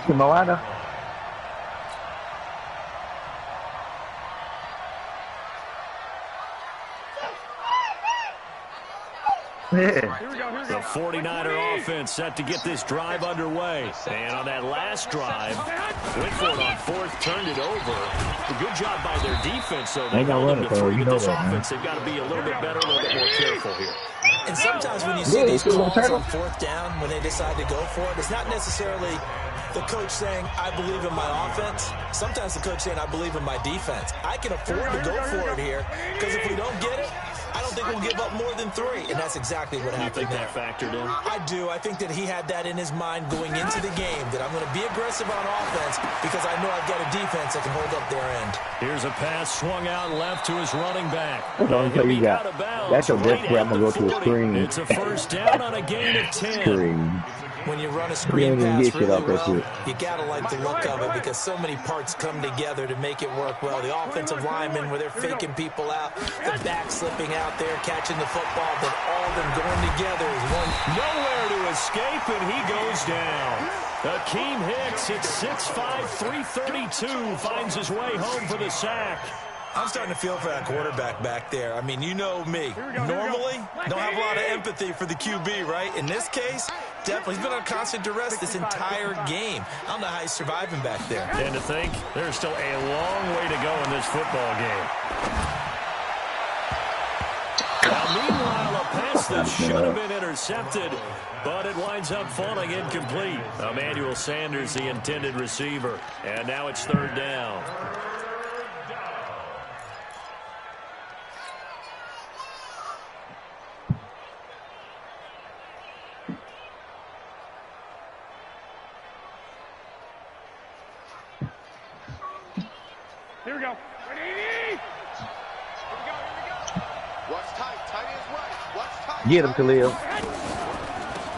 Moana. The 49er offense set to get this drive underway. And on that last drive, went for it on 4th, turned it over. A good job by their defense, though. They held them to 3. With this offense, they've got to be a little bit better, a little bit more careful here. And sometimes when you see these calls on 4th down, when they decide to go for it, it's not necessarily the coach saying, I believe in my offense. Sometimes the coach saying, I believe in my defense. I can afford to go for it here, because if we don't get it, I don't think we'll give up more than 3, and that's exactly what happened there. You think that factored in? I do. I think that he had that in his mind going into the game, that I'm going to be aggressive on offense because I know I've got a defense that can hold up their end. Here's a pass swung out left to his running back. That's the only thing you got. That's your best play. I'm going to go to a screen. It's a first down on a gain of 10. Screen. When you run a screen pass really well, you got to like the look of it because so many parts come together to make it work well. The offensive linemen, where they're faking people out, the back slipping out there, catching the football, but all of them going together is one. Nowhere to escape, and he goes down. Akeem Hicks at 6'5", 332, finds his way home for the sack. I'm starting to feel for that quarterback back there. I mean, you know me. Normally, don't have a lot of empathy for the QB, right? In this case, definitely. He's been on constant duress this entire game. I don't know how he's surviving back there. And to think, there's still a long way to go in this football game. Now, meanwhile, a pass that should have been intercepted, but it winds up falling incomplete. Emmanuel Sanders, the intended receiver. And now it's 3rd down. Here we go. Here we go. What's tight? Tight is right. What's tight? Get him, Khalil.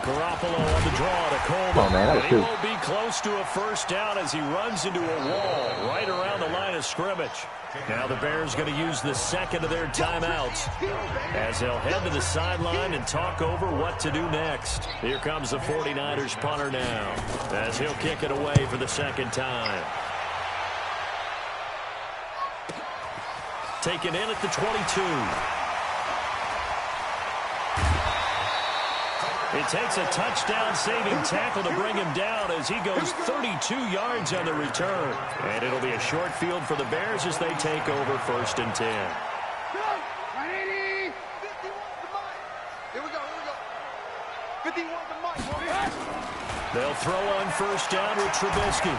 Garoppolo on the draw to Coleman. Oh, man, that was he will be close to a first down as he runs into a wall right around the line of scrimmage. Now the Bears going to use the second of their timeouts as they'll head to the sideline and talk over what to do next. Here comes the 49ers punter now as he'll kick it away for the second time. Taken in at the 22. It takes a touchdown-saving tackle to bring him down as he goes 32 yards on the return. And it'll be a short field for the Bears as they take over 1st and 10. Here we go. 51 to Mike. They'll throw on first down with Trubisky.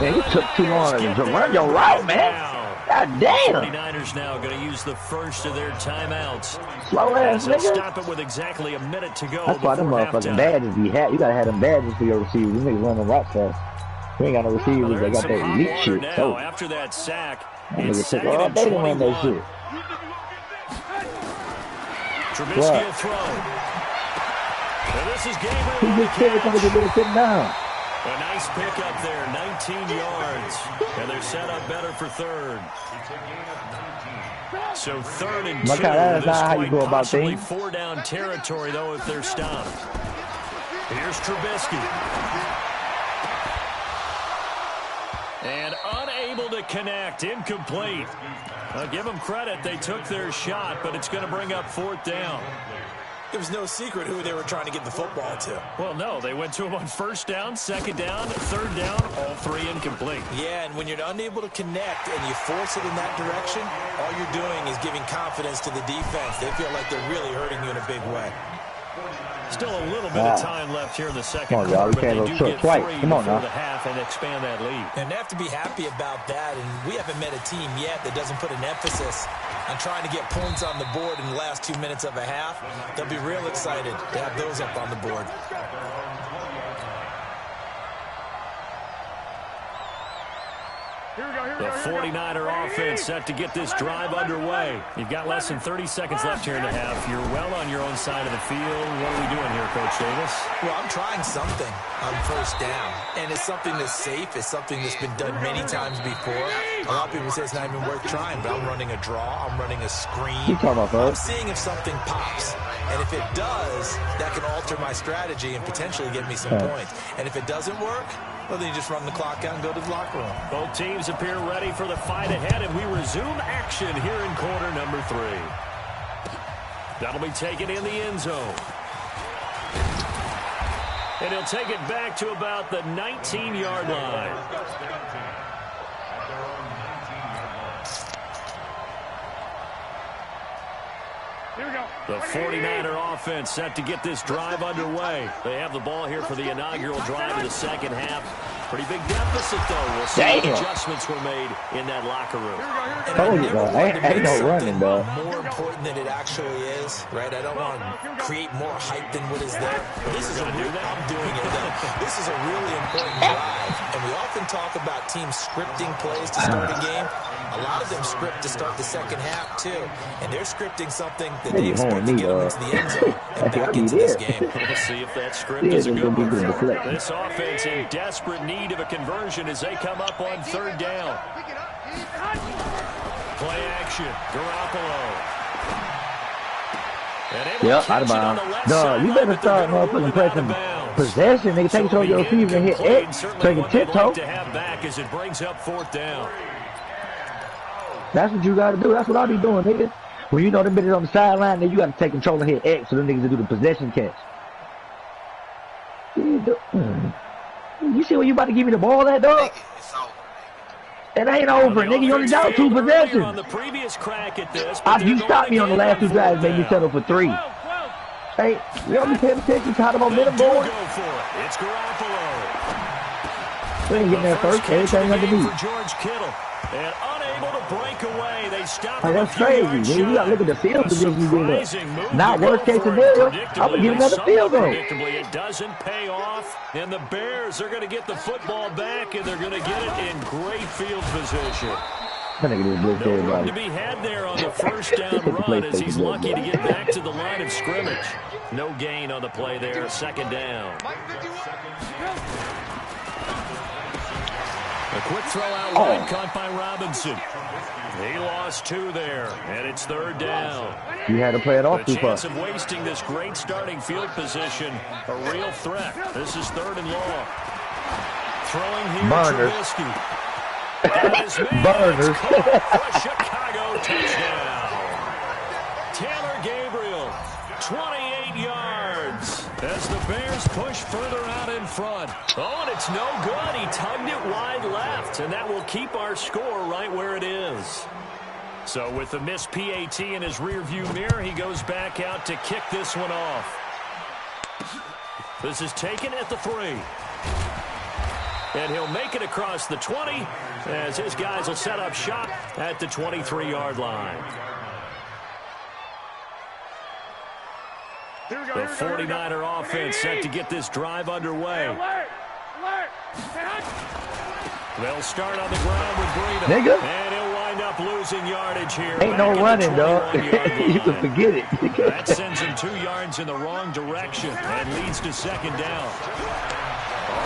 Man, you took too long to run your route, man. God damn. 49ers now going to use the first of their timeouts. Slow ass They'll nigga. stop it with exactly a minute to go. That's why them motherfucking badges you had. You gotta have them badges for your receivers. You niggas running route fast. You ain't got no receivers. They got that elite shit. Now, So after that sack, niggas it's take 2nd all and day to run 21. that shit. Trubisky will throw. And this is Gabriel. He just said it's gonna sit down. A nice pickup there, 19 yards. And they're set up better for 3rd. So 3rd and 2. Look how that's not how you This go quite about possibly things. 4-down territory, though, if they're stopped. Here's Trubisky. And unable to connect, incomplete. I'll give them credit. They took their shot, but it's going to bring up 4th down. It was no secret who they were trying to get the football to. Well, no, they went to him on 1st down, 2nd down, 3rd down, all 3 incomplete. Yeah, and when you're unable to connect and you force it in that direction, all you're doing is giving confidence to the defense. They feel like they're really hurting you in a big way. Still a little bit of time left here in the second Come on, y'all. quarter, We can't but go they do short get twice. 3 Come on before now. the half and expand that lead. And they have to be happy about that, and we haven't met a team yet that doesn't put an emphasis on trying to get points on the board in the last 2 minutes of a half. They'll be real excited to have those up on the board. The 49er offense set to get this drive underway. You've got less than 30 seconds left here in the half. You're well on your own side of the field. What are we doing here, Coach Davis? Well, I'm trying something on first down, and it's something that's safe. It's something that's been done many times before. A lot of people say it's not even worth trying, but I'm running a draw. I'm running a screen. I'm seeing if something pops. And if it does, that can alter my strategy and potentially get me some points. And if it doesn't work, well, then you just run the clock out and go to the locker room. Both teams appear ready for the fight ahead, and we resume action here in quarter number 3. That'll be taken in the end zone. And he'll take it back to about the 19-yard line. The 49er offense set to get this drive underway. They have the ball here for the inaugural drive of the second half. Pretty big deficit, though. We'll see what adjustments were made in that locker room. Ain't no running, though. More important than it actually is, right? I don't want to create more hype than what is there. This is I'm doing it, though. This is a really important drive, and we often talk about teams scripting plays to start a game. A lot of them script to start the second half, too. And they're scripting something that they expect to get them into the end zone and back into this game. We'll see if that script is a good one. This offense in desperate need of a conversion as they come up on third down. Play action. Garoppolo. Yep, out of bounds. Dog, you better start motherfucking pressing possession. Nigga, take control of your receiver and hit X so you can tiptoe. To have back as it brings up fourth down. That's what you got to do. That's what I be doing, nigga. When you know them bitches on the sideline, then you got to take control and hit X so them niggas do the possession catch. You see when you about to give me the ball at, dog? It ain't over, nigga. You only down 2 possessions. On the previous crack at this, you stopped me on the last 2 drives, made me settle for 3. Hey, you don't be paying attention to how the momentum going. It's Garoppolo. We ain't getting there first. Everything underneath. For George Kittle. And unable to break away. They stop. Hey, that's crazy. You got to look at the field position you get. Not worst case scenario. I'm going to get another field goal. It doesn't pay off. And the Bears are going to get the football back, and they're going to get it in great field position. No room to be had there on the first down run as he's lucky to get back to the line of scrimmage. No gain on the play there. Second down. A quick throw out wide caught by Robinson. He lost 2 there, and it's third down. You had to play it off too far. The chance of wasting this great starting field position, a real threat. This is third and long. Throwing here, Trubisky. Burners. For a Chicago touchdown. Taylor Gabriel, 28 yards. As the Bears push further out in front. Oh, and it's no good. He tugged it wide left, and that will keep our score right where it is. So with the missed PAT in his rearview mirror, he goes back out to kick this one off. This is taken at the 3. And he'll make it across the 20 as his guys will set up shop at the 23-yard line. The 49er offense set to get this drive underway. They'll start on the ground with Breida. Nigga. And he'll wind up losing yardage here. Ain't no running, dog. You can forget it. That sends him 2 yards in the wrong direction and leads to second down.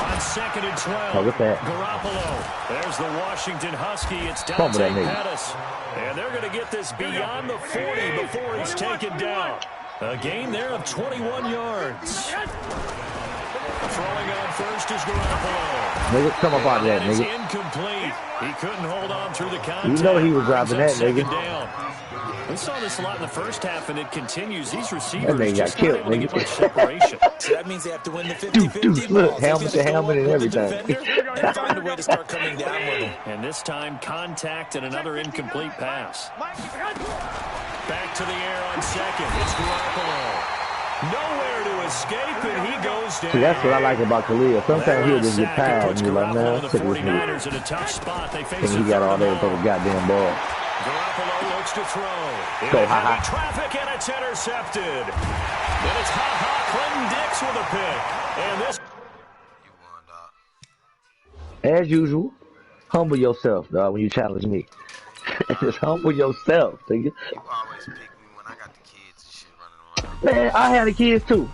On second and 12, Garoppolo. There's the Washington Husky. It's Dante Pettis. And they're going to get this beyond the 40 before he's taken down. A gain there of 21 yards. Throwing on first is Garoppolo. Nigga, come up out of that, nigga. Incomplete. He couldn't hold on through the contact. You know he was dropping that, nigga. Down. We saw this a lot in the first half, and it continues. These receivers that just got killed, not able to get much separation. So that means they have to win the 50-50 ball. Helmet to helmet and everything. And find a way to start coming down with them. And this time, contact and another incomplete pass. Back to the air on second. It's Garoppolo. Nowhere to escape, and he goes down. See, that's what I like about Khalil. Sometimes he'll just get tired, and you're like, man, the sick of this 49ers in a tough spot. They face and he got all day for the goddamn ball. Garoppolo looks to throw. Go, ha-ha. Traffic, and it's intercepted. And it's ha-ha Clinton Dix with a pick. And this... As usual. Humble yourself, dog, when you challenge me. Just humble yourself, nigga. You always pick me when I got the kids and shit running around. Man, I had the kids too.